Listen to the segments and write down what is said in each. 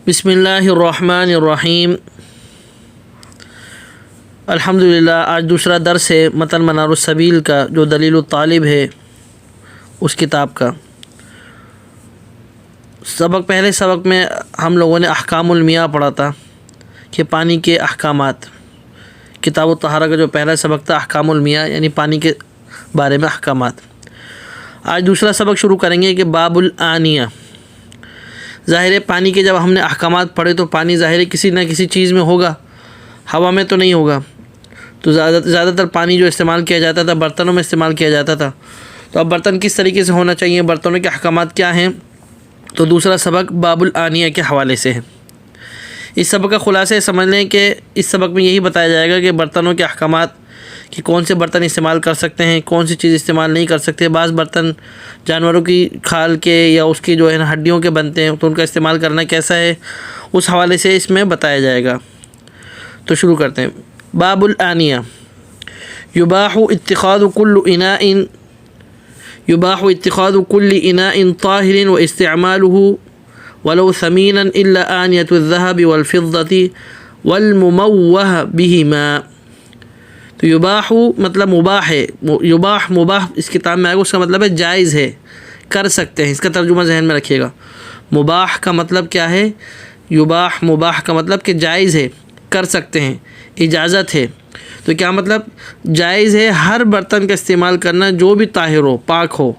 بسم اللہ الرحمن الرحیم۔ الحمدللہ، آج دوسرا درس ہے متن منار السبیل کا، جو دلیل الطالب ہے اس کتاب کا۔ پہلے سبق میں ہم لوگوں نے احکام المیاہ پڑھا تھا کہ پانی کے احکامات۔ کتاب الطہارہ کا جو پہلا سبق تھا احکام المیاہ، یعنی پانی کے بارے میں احکامات۔ آج دوسرا سبق شروع کریں گے کہ باب الآنیہ۔ ظاہر ہے پانی کے جب ہم نے احکامات پڑھے تو پانی ظاہر ہے کسی نہ کسی چیز میں ہوگا، ہوا میں تو نہیں ہوگا۔ تو زیادہ تر پانی جو استعمال کیا جاتا تھا برتنوں میں استعمال کیا جاتا تھا۔ تو اب برتن کس طریقے سے ہونا چاہیے، برتنوں کے احکامات کیا ہیں، تو دوسرا سبق باب الآنیہ کے حوالے سے ہے۔ اس سبق کا خلاصہ سمجھ لیں کہ اس سبق میں یہی بتایا جائے گا کہ برتنوں کے احکامات، کہ کون سے برتن استعمال کر سکتے ہیں، کون سی چیز استعمال نہیں کر سکتے۔ بعض برتن جانوروں کی کھال کے یا اس کی جو ہے ہڈیوں کے بنتے ہیں، تو ان کا استعمال کرنا کیسا ہے، اس حوالے سے اس میں بتایا جائے گا۔ تو شروع کرتے ہیں۔ باب الآنیہ۔ یباح اتخاذ كل إناء طاهر واستعماله ولو ثمينا إلا آنية الذهب والفضة والمموه بهما۔ تو یباح مطلب مباح ہے، مباح اس کتاب میں آئے گا، اس کا مطلب ہے جائز ہے، کر سکتے ہیں۔ اس کا ترجمہ ذہن میں رکھیے گا۔ مباح کا مطلب کیا ہے؟ مباح کا مطلب کہ جائز ہے، کر سکتے ہیں، اجازت ہے۔ تو کیا مطلب؟ جائز ہے ہر برتن کا استعمال کرنا جو بھی طاہر ہو، پاک ہو،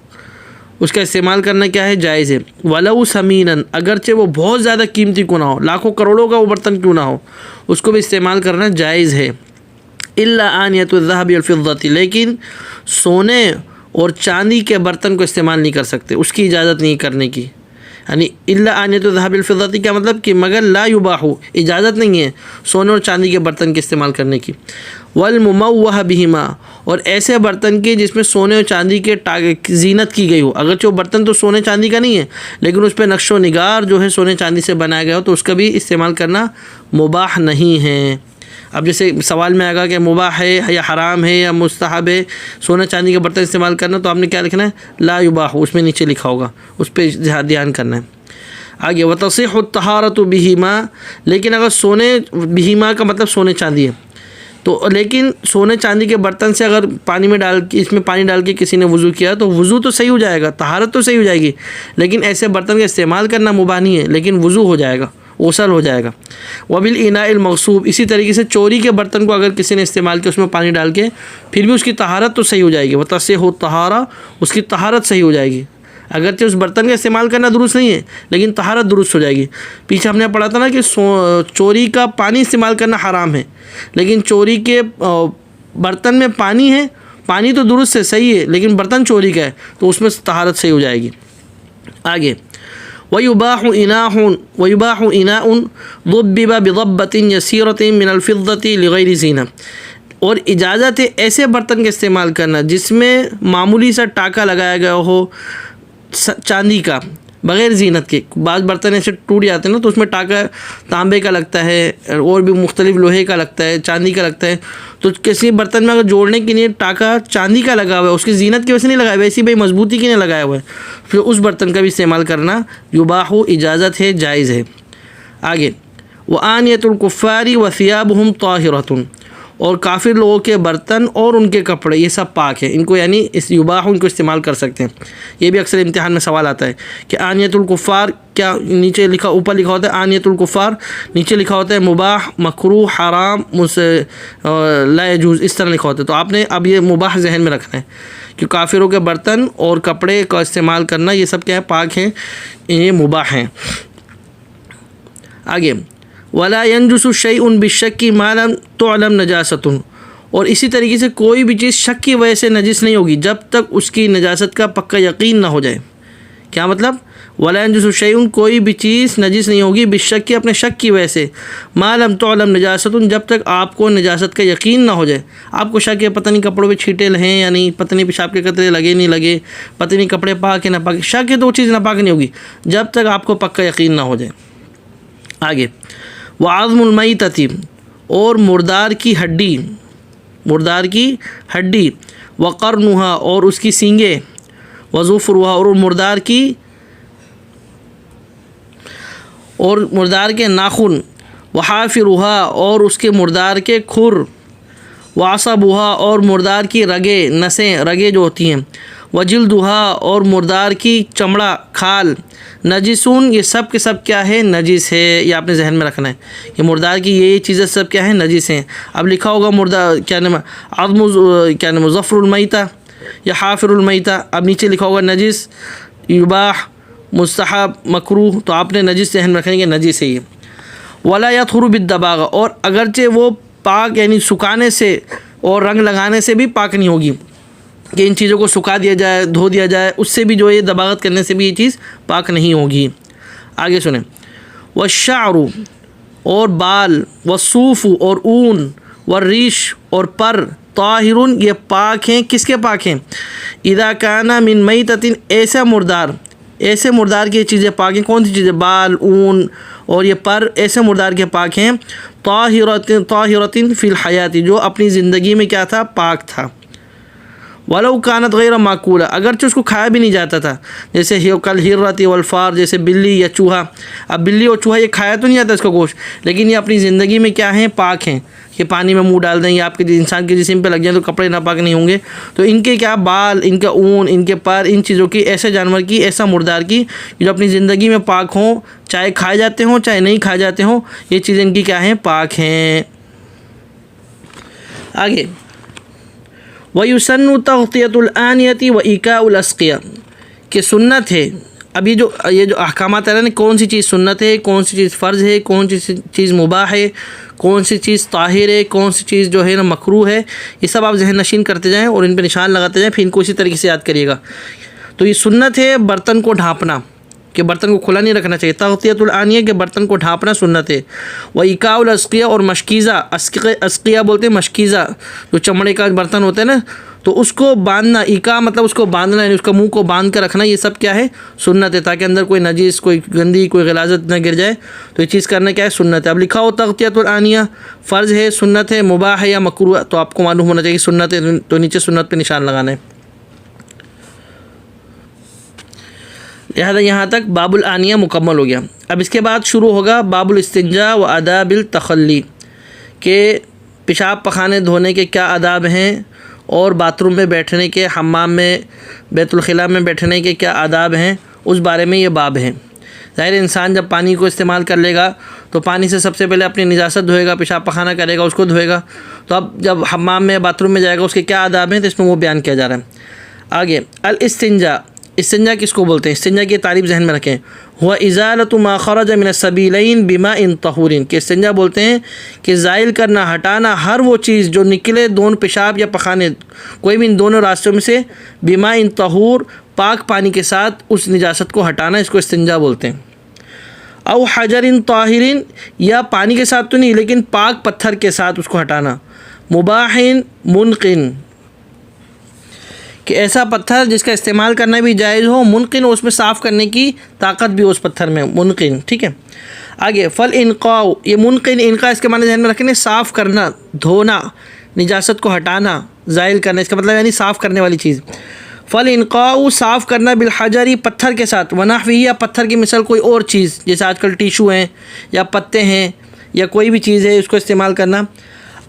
اس کا استعمال کرنا کیا ہے؟ جائز ہے۔ ولو ثمیناً، اگرچہ وہ بہت زیادہ قیمتی کیوں نہ ہو، لاکھوں کروڑوں کا وہ برتن کیوں نہ ہو، اس کو بھی استعمال کرنا جائز ہے۔ الا آنیۃ الذہب والفضۃ، لیکن سونے اور چاندی کے برتن کو استعمال نہیں کر سکتے، اس کی اجازت نہیں کرنے کی۔ یعنی الا آنیۃ الذہب والفضۃ کیا مطلب کہ مگر لا یباح، اجازت نہیں ہے سونے اور چاندی کے برتن کے استعمال کرنے کی۔ والمموہ بہما، اور ایسے برتن کے جس میں سونے اور چاندی کے زینت کی گئی ہو، اگرچہ وہ برتن تو سونے چاندی کا نہیں ہے لیکن اس پہ نقش و نگار جو ہے سونے چاندی سے بنایا گیا ہو، تو اس کا بھی استعمال کرنا مباح نہیں ہے۔ اب جیسے سوال میں آئے گا کہ مباح ہے یا حرام ہے یا مستحب ہے سونا چاندی کا برتن استعمال کرنا، تو آپ نے کیا لکھنا ہے؟ لا یباح، اس میں نیچے لکھا ہوگا، اس پہ دھیان کرنا ہے۔ آگے وتصح الطہارۃ بہما، لیکن اگر سونے بہما کا مطلب سونے چاندی ہے، تو لیکن سونے چاندی کے برتن سے اگر پانی میں ڈال کے، اس میں پانی ڈال کے کسی نے وضو کیا تو وضو تو صحیح ہو جائے گا، طہارت تو صحیح ہو جائے گی، لیکن ایسے برتن کا استعمال کرنا مباح نہیں ہے، لیکن وضو ہو جائے گا، غسل ہو جائے گا۔ وبالاناء المغصوب، اسی طریقے سے چوری کے برتن کو اگر کسی نے استعمال کیا اس میں پانی ڈال کے، پھر بھی اس کی طہارت تو صحیح ہو جائے گی۔ وتصح الطہارہ، اس کی طہارت صحیح ہو جائے گی، اگرچہ اس برتن کا استعمال کرنا درست نہیں ہے لیکن طہارت درست ہو جائے گی۔ پیچھے ہم نے پڑھا تھا نا کہ چوری کا پانی استعمال کرنا حرام ہے، لیکن چوری کے برتن میں پانی ہے، پانی تو درست ہے، صحیح ہے، لیکن برتن چوری کا ہے تو اس میں طہارت صحیح ہو جائے گی۔ آگے وَيُبَاحُ إِنَاءٌ ضُبِّبَ بِضَبَّةٍ يَسِيرَةٍ مِنَ الْفِضَّةِ لِغَيْرِ زِينَةٍ، اور اجازت ہے ایسے برتن کا استعمال کرنا جس میں معمولی سا ٹاکا لگایا گیا ہو چاندی کا، بغیر زینت کے۔ بعض برتن ایسے ٹوٹ جاتے ہیں نا، تو اس میں ٹاکا تانبے کا لگتا ہے اور بھی مختلف لوہے کا لگتا ہے، چاندی کا لگتا ہے، تو کسی برتن میں اگر جوڑنے کے لیے ٹاکا چاندی کا لگا ہوا ہے، اس کی زینت کی وجہ سے نہیں لگایا ہوا ہے، ایسی بھائی مضبوطی کے لیے لگایا ہوا ہے، پھر اس برتن کا بھی استعمال کرنا یباح، اجازت ہے، جائز ہے۔ آگے وآنیۃ الکفار وثیابہم طاہرۃ، اور کافر لوگوں کے برتن اور ان کے کپڑے یہ سب پاک ہیں، ان کو یعنی اس یباح ان کو استعمال کر سکتے ہیں۔ یہ بھی اکثر امتحان میں سوال آتا ہے کہ آنیۃ الکفار کیا، نیچے لکھا، اوپر لکھا ہوتا ہے آنیۃ الکفار، نیچے لکھا ہوتا ہے مباح، مکروہ، حرام، لا یجوز، اس طرح لکھا ہوتا ہے۔ تو آپ نے اب یہ مباح ذہن میں رکھنا ہے کہ کافروں کے برتن اور کپڑے کا استعمال کرنا یہ سب کیا ہے؟ پاک ہیں، یہ مباح ہیں۔ آگے ولا ينجس شيء بالشك ما لم تعلم نجاستہ، اور اسی طریقے سے کوئی بھی چیز شک کی وجہ سے نجس نہیں ہوگی جب تک اس کی نجاست کا پکا یقین نہ ہو جائے۔ کیا مطلب؟ ولا ينجس شيء، کوئی بھی چیز نجس نہیں ہوگی بالشک، اپنے شک کی وجہ سے، ما لم تعلم نجاستہ، جب تک آپ کو نجاست کا یقین نہ ہو جائے۔ آپ کو شک ہے پتہ نہیں کپڑوں پہ چھینٹے ہیں یا نہیں، پتہ نہیں پیشاب کے قطرے لگے نہیں لگے، پتہ نہیں کپڑے پاک ہے نہ پاک، شک ہے تو وہ چیز ناپاک نہیں ہوگی جب تک آپ کو پکا یقین نہ ہو جائے۔ آگے وعظم المیتۃ، اور مردار کی ہڈی، وقرنھا، اور اس کی سینگیں، وظفرھا، اور مردار کی اور مردار کے ناخن، وحافرها اور اس کے مردار کے کھر، وعصبها اور مردار کی رگیں، نسیں، رگیں جو ہوتی ہیں، وجلدها اور مردار کی چمڑا، کھال، نجسون یہ سب کے سب کیا ہے؟ نجس ہے۔ یہ آپ نے ذہن میں رکھنا ہے کہ مردار کی یہ چیزیں سب کیا ہیں؟ نجس ہیں۔ اب لکھا ہوگا مردار کیا نام عظم کیا نام ظفر المیتہ یا حافر المیتہ، اب نیچے لکھا ہوگا نجس، یباح، مستحب، مکروہ، تو آپ نے نجس ذہن میں رکھیں گے، نجس ہے یہ۔ ولا یطہر بالدباغہ اور اگرچہ وہ پاک یعنی سکھانے سے اور رنگ لگانے سے بھی پاک نہیں ہوگی، کہ ان چیزوں کو سکھا دیا جائے، دھو دیا جائے، اس سے بھی جو یہ دباغت کرنے سے بھی یہ چیز پاک نہیں ہوگی۔ آگے سنیں، والشعر اور بال، والصوف اور اون، والریش اور پر، طاہر یہ پاک ہیں، کس کے پاک ہیں؟ اذا کان من میتۃ ایسا مردار کی چیزیں پاک ہیں، کون سی چیزیں؟ بال، اون اور یہ پر ایسے مردار کے پاک ہیں، طاہرۃ فی الحیات جو اپنی زندگی میں کیا تھا؟ پاک تھا۔ ولو کانت غیر معقولہ اگرچہ اس کو کھایا بھی نہیں جاتا تھا، جیسے کل ہرۃ والفار، جیسے بلی یا چوہا۔ اب بلی اور چوہا یہ کھایا تو نہیں جاتا اس کا گوشت، لیکن یہ اپنی زندگی میں کیا ہیں؟ پاک ہیں، کہ پانی میں منہ ڈال دیں یا آپ کے انسان کے جسم پہ لگ جائیں تو کپڑے ناپاک نہیں ہوں گے۔ تو ان کے کیا بال، ان کا اون، ان کے پر، ان چیزوں کی، ایسے جانور کی، ایسا مردار کی جو اپنی زندگی میں پاک ہوں، چاہے کھائے جاتے ہوں چاہے نہیں کھائے جاتے ہوں، یہ چیزیں ان کی کیا ہیں؟ پاک ہیں۔ آگے، وَيُسَنُّ تَغْطِيَةُ الْآنِيَةِ وَإِيكَاءُ الْأَسْقِيَةِ کہ سنت ہے۔ اب یہ جو احکامات ہیں نا، کون سی چیز سنت ہے، کون سی چیز فرض ہے، کون سی چیز مباح ہے، کون سی چیز طاہر ہے، کون سی چیز جو ہے نا مکروہ ہے، یہ سب آپ ذہن نشین کرتے جائیں اور ان پہ نشان لگاتے جائیں، پھر ان کو اسی طریقے سے یاد کریے گا۔ تو یہ سنت ہے برتن کو ڈھانپنا، کہ برتن کو کھلا نہیں رکھنا چاہیے، تغطیۃ الآنیہ کہ برتن کو ڈھانپنا سنت ہے۔ وَإِيكَاءُ الْأَسْقِيَةِ اور مشکیزہ، اسقیہ بولتے ہیں مشکیزہ، جو چمڑے کا برتن ہوتا ہے نا، تو اس کو باندھنا، ایکا مطلب اس کو باندھنا، یعنی اس کا منہ کو باندھ کر رکھنا، یہ سب کیا ہے؟ سنت ہے، تاکہ اندر کوئی نجیس، کوئی گندی، کوئی غلاظت نہ گر جائے، تو یہ چیز کرنا کیا ہے؟ سنت ہے۔ اب لکھا ہو تغطیۃ الآنیہ فرض ہے، سنت ہے، مباح ہے یا مکروہ، تو آپ کو معلوم ہونا چاہیے سنت ہے، تو نیچے سنت پہ نشان لگانا ہے۔ لہذا یہاں تک باب الآنیہ مکمل ہو گیا۔ اب اس کے بعد شروع ہوگا باب الاستنجاء و آداب التخلی، کہ پیشاب پخانے دھونے کے کیا آداب ہیں، اور باتھ روم میں بیٹھنے کے، حمام میں، بیت الخلاء میں بیٹھنے کے کیا آداب ہیں، اس بارے میں یہ باب ہے۔ ظاہر انسان جب پانی کو استعمال کر لے گا تو پانی سے سب سے پہلے اپنی نجاست دھوئے گا، پیشاب پخانہ کرے گا، اس کو دھوئے گا، تو اب جب حمام میں، باتھ روم میں جائے گا، اس کے کیا آداب ہیں، تو اس میں وہ بیان کیا جا رہا ہے۔ آگے، الاستنجاء، استنجا کس کو بولتے ہیں؟ استنجا کی تعریف ذہن میں رکھیں، ہوا ازالۃ ما خرج من السبیلین بماء طہور، کہ استنجا بولتے ہیں کہ زائل کرنا، ہٹانا ہر وہ چیز جو نکلے دونوں پیشاب یا پخانے، کوئی بھی ان دونوں راستوں میں سے، بماء طہور پاک پانی کے ساتھ اس نجاست کو ہٹانا، اس کو استنجا بولتے ہیں۔ او حجر طاہر، یا پانی کے ساتھ تو نہیں لیکن پاک پتھر کے ساتھ اس کو ہٹانا، مباح منقن، کہ ایسا پتھر جس کا استعمال کرنا بھی جائز ہو، منقن اس میں صاف کرنے کی طاقت بھی اس پتھر میں، منقن، ٹھیک ہے۔ آگے، فل انقاء، یہ منقن، انقاء اس کے معنی ذہن میں رکھیں، صاف کرنا، دھونا، نجاست کو ہٹانا، زائل کرنا، اس کا مطلب یعنی صاف کرنے والی چیز۔ فل انقاء صاف کرنا، بالحجری پتھر کے ساتھ، ونحوہ یا پتھر کی مثال کوئی اور چیز، جیسے آج کل ٹیشو ہیں یا پتے ہیں یا کوئی بھی چیز ہے، اس کو استعمال کرنا۔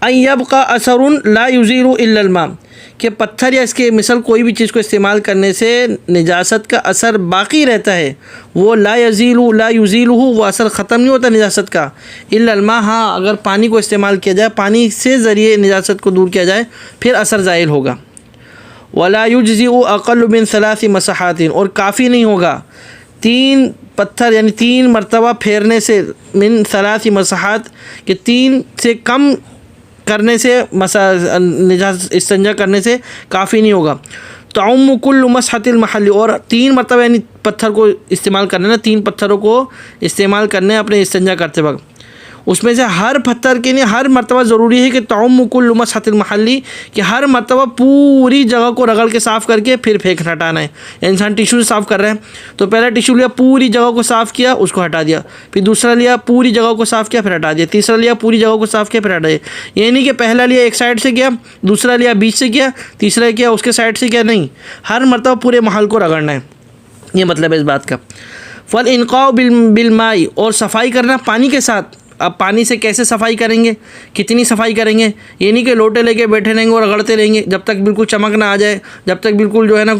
ان یبقى اثر لا یزیل الا الماء، کہ پتھر یا اس کے مثل کوئی بھی چیز کو استعمال کرنے سے نجاست کا اثر باقی رہتا ہے، وہ لا یزیلہ، وہ اثر ختم نہیں ہوتا نجاست کا، الا الماء، ہاں اگر پانی کو استعمال کیا جائے، پانی سے ذریعے نجاست کو دور کیا جائے، پھر اثر زائل ہوگا۔ ولا یجزئ اقل من 3 مسحات، اور کافی نہیں ہوگا 3 پتھر یعنی 3 مرتبہ پھیرنے سے، من 3 مسحات، کہ 3 سے کم کرنے سے نجاست استنجا کرنے سے کافی نہیں ہوگا۔ تعم کل مسحۃ المحل، اور 3 مرتبہ یعنی پتھر کو استعمال کرنا، 3 پتھروں کو استعمال کرنے اپنے استنجا کرتے وقت، اس میں سے ہر پتھر کے لیے ہر مرتبہ ضروری ہے کہ تعم کل مسحۃ المحلی، کہ ہر مرتبہ پوری جگہ کو رگڑ کے صاف کر کے پھر پھینک ہٹانا ہے۔ انسان ٹیشو سے صاف کر رہے ہیں تو پہلا ٹیشو لیا، پوری جگہ کو صاف کیا، اس کو ہٹا دیا، پھر دوسرا لیا، پوری جگہ کو صاف کیا، پھر ہٹا دیا، تیسرا لیا، پوری جگہ کو صاف کیا، پھر ہٹا دیا۔ یہ نہیں کہ پہلا لیا ایک سائڈ سے کیا، دوسرا لیا بیچ سے کیا، تیسرا کیا اس کے سائڈ سے کیا، نہیں، ہر مرتبہ پورے محل کو رگڑنا ہے، یہ مطلب ہے اس بات کا۔ فالانقاء بالماء، اور صفائی کرنا پانی کے ساتھ۔ اب پانی سے کیسے صفائی کریں گے، کتنی صفائی کریں گے؟ یہ نہیں کہ لوٹے لے کے بیٹھے رہیں گے اور رگڑتے رہیں گے جب تک بالکل چمک نہ آ جائے، جب تک بالکل جو ہے نا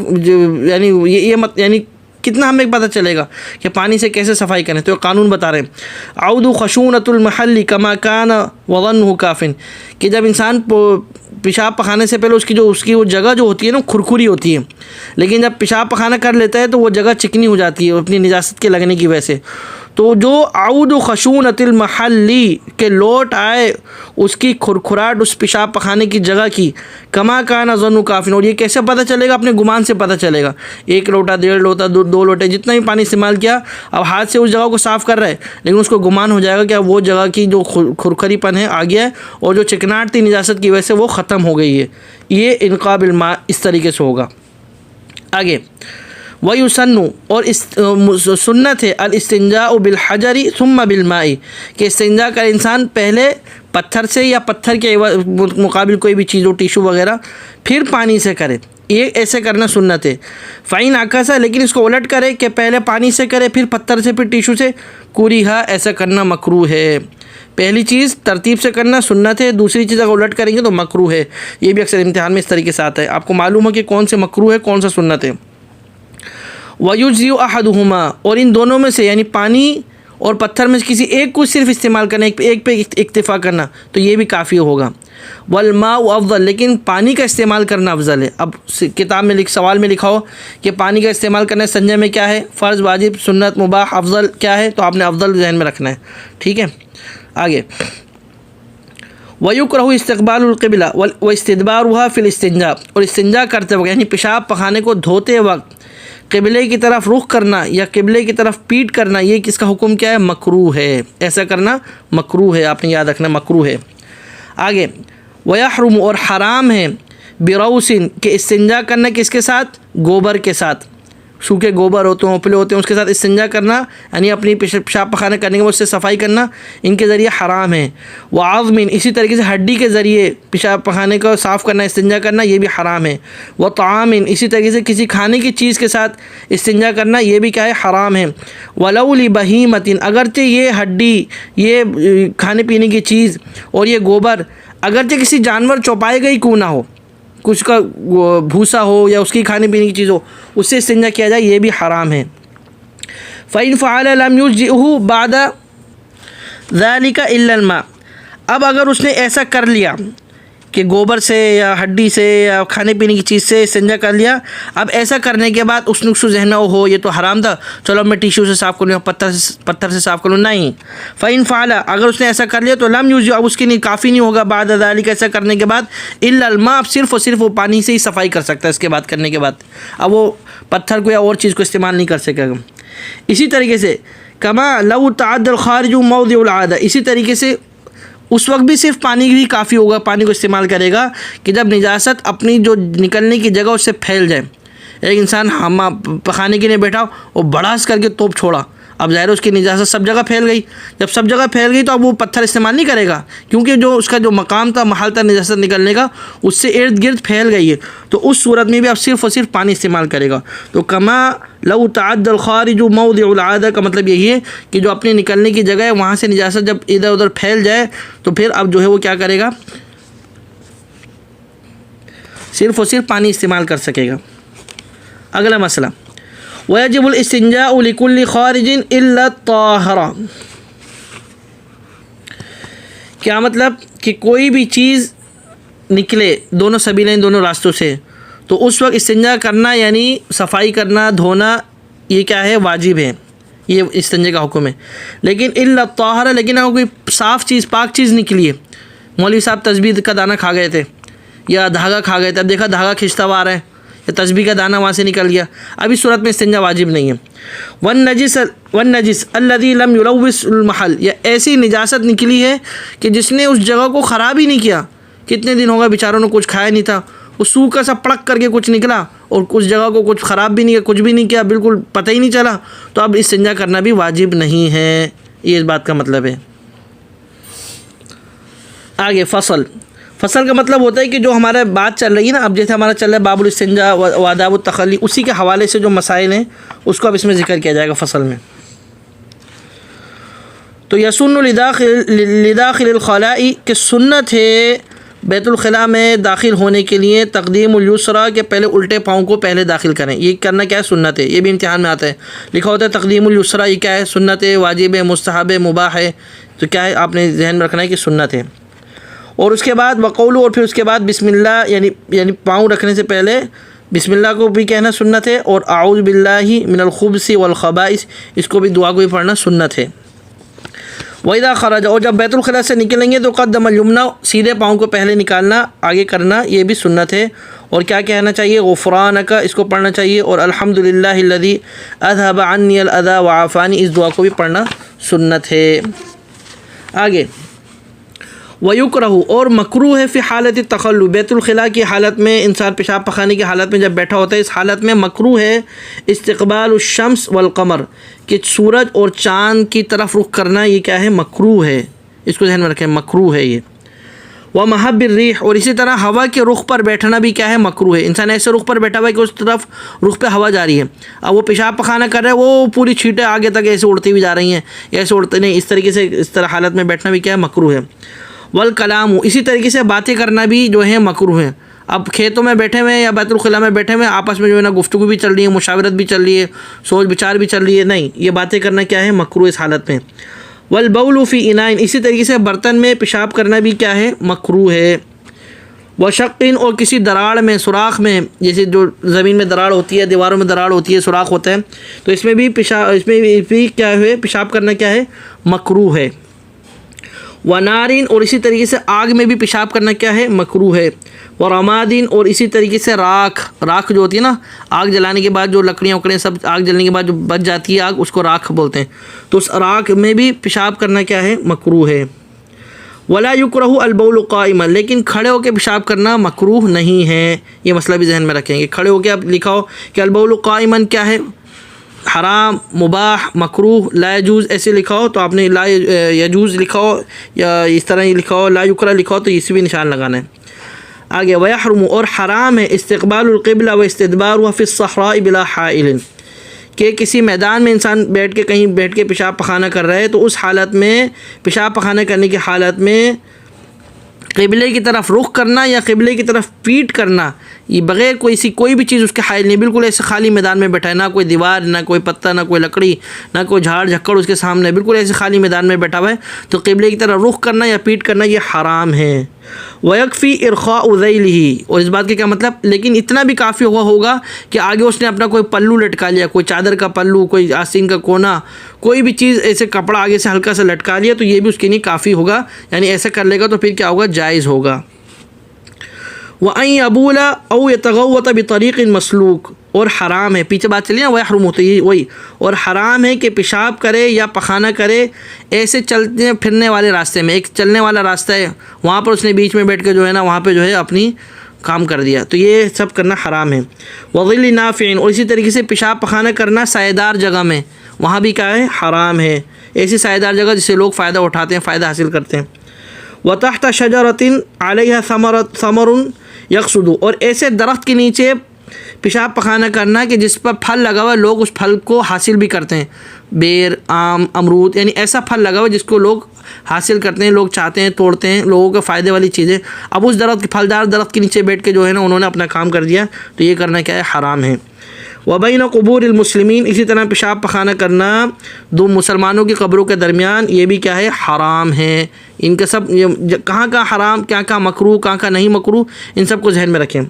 یعنی یہ مت، یعنی کتنا ہمیں پتہ چلے گا کہ پانی سے کیسے صفائی کریں؟ تو قانون بتا رہے ہیں، عود خشونۃ المحل کما کان وظنہ کافن، کہ جب انسان پیشاب پخانے سے پہلے اس کی وہ جگہ جو ہوتی ہے نا کھرکھری ہوتی ہے، لیکن جب پیشاب پخانہ کر لیتا ہے تو وہ جگہ چکنی ہو جاتی ہے اپنی نجاست کے لگنے کی وجہ سے۔ تو جو عود خشونۃ المحلی کہ لوٹ آئے اس کی کھرکھراہٹ اس پیشاب پخانے کی جگہ کی، کما کان ظن کافن، اور یہ کیسے پتہ چلے گا؟ اپنے گمان سے پتہ چلے گا۔ 1 لوٹا 1.5 لوٹا 2 لوٹے جتنا بھی پانی استعمال کیا، اب ہاتھ سے اس جگہ کو صاف کر رہا ہے، لیکن اس کو گمان ہو جائے گا کہ اب وہ جگہ کی جو کھرکھری پن ہے آ گیا ہے، اور جو چکناہٹ تھی نجاست کی وجہ سے وہ ختم ہو گئی ہے۔ یہ انقاء بالماء اس طریقے سے ہوگا۔ آگے وَيُسَنُّ، اور سنت ہے، الاستنجاء بالحجر ثم بالماء، کہ استنجا کا انسان پہلے پتھر سے یا پتھر کے مقابل کوئی بھی چیز ہو، ٹیشو وغیرہ، پھر پانی سے کرے، یہ ایسے کرنا سنت ہے۔ فَإِنْ عَكَسَ، لیکن اس کو الٹ کرے کہ پہلے پانی سے کرے پھر پتھر سے پھر ٹیشو سے، کُرِہَ، ایسا کرنا مکروہ ہے۔ پہلی چیز ترتیب سے کرنا سنت ہے، دوسری چیز اگر الٹ کریں گے تو مکروہ ہے۔ یہ بھی اکثر امتحان میں اس طریقے سے آتا ہے، آپ کو معلوم ہو کہ کون سے مکروہ ہے کون سا سنت ہے۔ وَيُجْزِئُ أَحَدُهُمَا، اور ان دونوں میں سے یعنی پانی اور پتھر میں سے کسی ایک کو صرف استعمال کرنا، ایک پہ اکتفا کرنا، تو یہ بھی کافی ہوگا۔ وَالْمَاءُ أَفْضَلُ، لیکن پانی کا استعمال کرنا افضل ہے۔ اب کتاب میں سوال میں لکھا ہو کہ پانی کا استعمال کرنا سنجے میں کیا ہے، فرض، واجب، سنت، مباح، افضل کیا ہے، تو آپ نے افضل ذہن میں رکھنا ہے، ٹھیک ہے۔ آگے وَيُكْرَهُ اسْتِقْبَالُ الْقِبْلَةِ وَاسْتِدْبَارُهَا فِي الْاِسْتِنْجَاءِ، اور استنجا کرتے وقت یعنی پیشاب پخانے کو دھوتے وقت قبلے کی طرف رخ کرنا یا قبلے کی طرف پیٹ کرنا، یہ کس کا حکم کیا ہے؟ مکروہ ہے، ایسا کرنا مکروہ ہے، آپ نے یاد رکھنا مکروہ ہے۔ آگے وَيَحْرُمُ، اور حرام ہے، بِرَوْسٍ، کہ استنجا کرنا کس کے ساتھ؟ گوبر کے ساتھ، سوکھے گوبر ہوتے ہیں، اوپلے ہوتے ہیں، اس کے ساتھ استنجا کرنا یعنی اپنی پیشاب پخانہ کرنے کے بعد اس سے صفائی کرنا، ان کے ذریعے حرام ہے۔ وَعَظْمٍ، اسی طریقے سے ہڈی کے ذریعے پیشاب پخانے کو صاف کرنا، استنجا کرنا، یہ بھی حرام ہے۔ وَطَعَامٍ، اسی طریقے سے کسی کھانے کی چیز کے ساتھ استنجا کرنا، یہ بھی کیا ہے؟ حرام ہے۔ وَلَوْ لِبَهِيمَةٍ، اگرچہ یہ ہڈی، یہ کھانے پینے کی چیز اور یہ گوبر اگرچہ کسی جانور چوپائے گئی کیوں نہ ہو، کچھ کا بھوسا ہو یا اس کی کھانے پینے کی چیز ہو، اس سے استنجا کیا جائے، یہ بھی حرام ہے۔ فَإِنْ فَعَلَ لَمْ يُجْزِئْهُ بَعْدَ ذَلِكَ إِلَّا الْمَاءُ، اب اگر اس نے ایسا کر لیا کہ گوبر سے یا ہڈی سے یا کھانے پینے کی چیز سے استنجا کر لیا، اب ایسا کرنے کے بعد اس نقص ذہن ہو یہ تو حرام تھا، چلو میں ٹیشو سے صاف کر لوں، پتھر سے صاف کر لوں، نہیں۔ فَإِنْ فَعَلَ، اگر اس نے ایسا کر لیا تو لم یوز، اب اس کے لیے کافی نہیں ہوگا بعد ذالک، ایسا کرنے کے بعد، الا الماء، صرف اور صرف وہ پانی سے ہی صفائی کر سکتا ہے اس کے بعد کرنے کے بعد، اب وہ پتھر کو یا اور چیز کو استعمال نہیں کر سکے گا۔ اسی طریقے سے کما لو تعد الخارج موضع العادہ، اسی طریقے سے اس وقت بھی صرف پانی بھی کافی ہوگا، پانی کو استعمال کرے گا کہ جب نجاست اپنی جو نکلنے کی جگہ اس سے پھیل جائے۔ ایک انسان پخانے کے لیے بیٹھا اور بڑاس کر کے توپ چھوڑا، اب ظاہر اس کی نجاست سب جگہ پھیل گئی، جب سب جگہ پھیل گئی تو اب وہ پتھر استعمال نہیں کرے گا، کیونکہ جو اس کا جو مقام تھا، محل تھا نجاست نکلنے کا، اس سے ارد گرد پھیل گئی ہے، تو اس صورت میں بھی اب صرف اور صرف پانی استعمال کرے گا۔ تو کما لو تعد الخارج موضع العادہ کا مطلب یہی ہے کہ جو اپنے نکلنے کی جگہ ہے وہاں سے نجاست جب ادھر ادھر پھیل جائے تو پھر اب جو ہے وہ کیا کرے گا؟ صرف اور صرف پانی استعمال کر سکے گا۔ اگلا مسئلہ وَيَجِبُ الْإِسْتِنْجَاءُ لِكُلِّ خَارِجٍ إِلَّا الطَّاهِرَ، کیا مطلب کہ کوئی بھی چیز نکلے دونوں سبیلیں، دونوں راستوں سے، تو اس وقت استنجا کرنا یعنی صفائی کرنا، دھونا، یہ کیا ہے؟ واجب ہے، یہ استنجے کا حکم ہے۔ لیکن إِلَّا الطَّاهِرَ، لیکن اگر کوئی صاف چیز، پاک چیز نکلی ہے، مولوی صاحب تسبیح کا دانہ کھا گئے تھے یا دھاگا کھا گئے تھے، اب دیکھا دھاگا کھنچتا ہوا آ رہا ہے یا تسبیح کا دانہ وہاں سے نکل گیا، اب اس صورت میں استنجا واجب نہیں ہے۔ والنجس الذي لم يلوث المحل، یا ایسی نجاست نکلی ہے کہ جس نے اس جگہ کو خراب ہی نہیں کیا، کتنے دن ہوگا بیچاروں نے کچھ کھایا نہیں تھا، وہ سوکھا سا پڑک کر کے کچھ نکلا اور اس جگہ کو کچھ خراب بھی نہیں کیا، کچھ بھی نہیں کیا، بالکل پتہ ہی نہیں چلا، تو اب استنجا کرنا بھی واجب نہیں ہے، یہ اس بات کا مطلب ہے۔ آگے فصل کا مطلب ہوتا ہے کہ جو ہمارا بات چل رہی ہے نا، اب جیسے ہمارا چل رہا ہے باب الاستنجاء و آداب التخلی، اسی کے حوالے سے جو مسائل ہیں اس کو اب اس میں ذکر کیا جائے گا فصل میں۔ تو یسن لداخل الخلاء کہ سنت ہے بیت الخلاء میں داخل ہونے کے لیے تقدیم الیسرا کہ پہلے الٹے پاؤں کو پہلے داخل کریں. یہ کرنا کیا ہے؟ سنت ہے. یہ بھی امتحان میں آتا ہے, لکھا ہوتا ہے تقدیم الیسرا. یہ کیا ہے؟ سنت ہے, واجب ہے, مستحب ہے, مباح ہے. تو کیا ہے؟ آپ نے ذہن میں رکھنا ہے کہ سنت ہے. اور اس کے بعد وقول, اور پھر اس کے بعد بسم اللہ یعنی پاؤں رکھنے سے پہلے بسم اللہ کو بھی کہنا سنت ہے. اور اعوذ باللہ من الخبث والخبائث اس کو بھی دعا کو بھی پڑھنا سنت ہے. وَإِذَا خَرَجَ, اور جب بیت الخلاء سے نکلیں گے تو قدم الیمنا سیدھے پاؤں کو پہلے نکالنا, آگے کرنا, یہ بھی سنت ہے. اور کیا کہنا چاہیے؟ غفرانک اس کو پڑھنا چاہیے. اور الحمدللہ الذی اذهب عنی الاذی وعافانی اس دعا کو بھی پڑھنا سنت ہے. آگے وَيُكْرَهُ, اور مکروہ ہے فی حالت التخلُّ, بیت الخلاء کی حالت میں, انسان پیشاب پخانے کی حالت میں جب بیٹھا ہوتا ہے اس حالت میں مکروہ ہے استقبال الشمس والقمر کہ سورج اور چاند کی طرف رخ کرنا. یہ کیا ہے؟ مکروہ ہے. اس کو ذہن میں رکھیں, مکروہ ہے یہ. ومحب الريح, اور اسی طرح ہوا کے رخ پر بیٹھنا بھی کیا ہے؟ مکروہ ہے. انسان ایسے رخ پر بیٹھا ہوا ہے کہ اس طرف رخ پہ ہوا جا رہی ہے, اب وہ پیشاب پخانہ کر رہا ہے, وہ پوری چھینٹیں آگے تک ایسے اڑتی ہوئی جا رہی ہیں, ایسے اڑتے نہیں, اس طریقے سے اس طرح حالت میں بیٹھنا بھی کیا ہے؟ مکروہ ہے. والکلام, اسی طریقے سے باتیں کرنا بھی جو ہے مکروہ ہے. اب کھیتوں میں بیٹھے ہوئے یا بیت الخلاء میں بیٹھے ہوئے آپس میں جو ہے نا گفتگو بھی چل رہی ہے, مشاورت بھی چل رہی ہے, سوچ بچار بھی چل رہی ہے, نہیں, یہ باتیں کرنا کیا ہے؟ مکروہ اس حالت میں. والبول فی اناء, اسی طریقے سے برتن میں پیشاب کرنا بھی کیا ہے؟ مکروہ ہے. وشقین, اور کسی دراڑ میں, سوراخ میں, جیسے جو زمین میں دراڑ ہوتی ہے, دیواروں میں دراڑ ہوتی ہے, سوراخ ہوتا ہے, تو اس میں بھی کیا ہے؟ پیشاب کرنا کیا ہے؟ مکروہ ہے. ونارین, اور اسی طریقے سے آگ میں بھی پیشاب کرنا کیا ہے؟ مکروہ ہے. ورمادین, اور اسی طریقے سے راکھ جو ہوتی ہے نا, آگ جلانے کے بعد جو لکڑیاں وکڑیاں سب آگ جلنے کے بعد جو بچ جاتی ہے آگ, اس کو راکھ بولتے ہیں, تو اس راکھ میں بھی پیشاب کرنا کیا ہے؟ مکروہ ہے. ولا یکرہ البول قائما, لیکن کھڑے ہو کے پیشاب کرنا مکروہ نہیں ہے. یہ مسئلہ بھی ذہن میں رکھیں گے. کھڑے ہو کے اب لکھا ہو کہ البول قائما کیا ہے؟ حرام, مباح, مکروہ, لا یجوز ایسے لکھا ہو تو آپ نے لا یجوز لکھا ہو یا اس طرح یہ لکھا ہو لا یکرہ لکھا ہو تو اس بھی نشان لگانا ہے. آگے ویحرم, اور حرام ہے استقبال القبلہ و استدبارها فی الصحراء بلا حائل, کہ کسی میدان میں انسان کہیں بیٹھ کے پیشاب پخانہ کر رہا ہے تو اس حالت میں پیشاب پخانہ کرنے کی حالت میں قبلے کی طرف رخ کرنا یا قبلے کی طرف پیٹ کرنا, یہ بغیر کوئی بھی چیز اس کے حائل نہیں, بالکل ایسے خالی میدان میں بیٹھا ہے, نہ کوئی دیوار, نہ کوئی پتہ, نہ کوئی لکڑی, نہ کوئی جھاڑ جھکڑ اس کے سامنے, بالکل ایسے خالی میدان میں بیٹھا ہوا ہے, تو قبلے کی طرف رخ کرنا یا پیٹ کرنا یہ حرام ہے. وَيَكْفِي إِرْخَاءُ ذَيْلِهِ, اور اس بات کے کیا مطلب, لیکن اتنا بھی کافی ہوگا کہ آگے اس نے اپنا کوئی پلو لٹکا لیا, کوئی چادر کا پلو, کوئی آستین کا کونا, کوئی بھی چیز ایسے کپڑا آگے سے ہلکا سا لٹکا لیا, تو یہ بھی اس کے لیے کافی ہوگا, یعنی ایسا کر لے گا تو پھر کیا ہوگا؟ جائز ہوگا. وَأَن يَبُولَ أَوْ يَتَغَوَّطَ بِطَرِيقٍ مَسْلُوكٍ, اور حرام ہے, پیچھے بات چلی نا وَيَحْرُمُ ہوتی ہے وہی, اور حرام ہے کہ پیشاب کرے یا پخانہ کرے ایسے چلتے پھرنے والے راستے میں. ایک چلنے والا راستہ ہے, وہاں پر اس نے بیچ میں بیٹھ کے جو ہے نا وہاں پہ جو ہے اپنی کام کر دیا, تو یہ سب کرنا حرام ہے. وَظِلِّ نَافِعٍ, اور اسی طریقے سے پیشاب پخانہ کرنا سایہ دار جگہ میں, وہاں بھی کیا ہے؟ حرام ہے. ایسی سایہ دار جگہ جس سے لوگ فائدہ اٹھاتے ہیں, فائدہ حاصل کرتے ہیں. وَتَحْتَ شَجَرَةٍ عَلَيْهَا ثَمَرٌ یقصد, اور ایسے درخت کے نیچے پیشاب پخانہ کرنا کہ جس پر پھل لگا ہوا, لوگ اس پھل کو حاصل بھی کرتے ہیں, بیر, آم, امرود, یعنی ایسا پھل لگا ہوا جس کو لوگ حاصل کرتے ہیں, لوگ چاہتے ہیں, توڑتے ہیں, لوگوں کے فائدے والی چیزیں. اب اس پھلدار درخت کے نیچے بیٹھ کے جو ہے نا انہوں نے اپنا کام کر دیا, تو یہ کرنا کیا ہے؟ حرام ہے. وبین قبور المسلمین, اسی طرح پیشاب پخانہ کرنا دو مسلمانوں کی قبروں کے درمیان, یہ بھی کیا ہے؟ حرام ہے. ان کا سب کہاں کا حرام, کہاں مکروہ, کہاں نہیں مکروہ, ان سب کو ذہن میں رکھیں.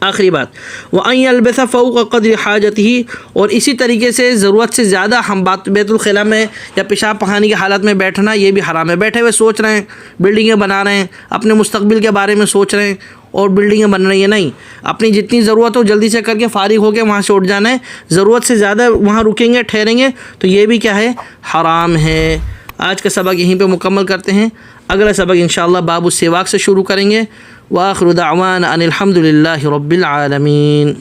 آخری بات وَأَن يَلْبَسَ فَوْقَ قَدْرِ حَاجَتِهِ, اور اسی طریقے سے ضرورت سے زیادہ ہم بیت الخلاء میں یا پیشاب پخانے کی حالت میں بیٹھنا یہ بھی حرام ہے. بیٹھے ہوئے سوچ رہے ہیں, بلڈنگیں بنا رہے ہیں, اپنے مستقبل کے بارے میں سوچ رہے ہیں اور بلڈنگیں بن رہی ہیں, نہیں, اپنی جتنی ضرورت ہو جلدی سے کر کے فارغ ہو کے وہاں سے اٹھ جانا ہے. ضرورت سے زیادہ وہاں رکیں گے, ٹھہریں گے, تو یہ بھی کیا ہے؟ حرام ہے. آج کا سبق یہیں پہ مکمل کرتے ہیں. اگلا سبق انشاءاللہ باب السواک سے شروع کریں گے. وآخر دعوانا ان الحمد للہ رب العالمین.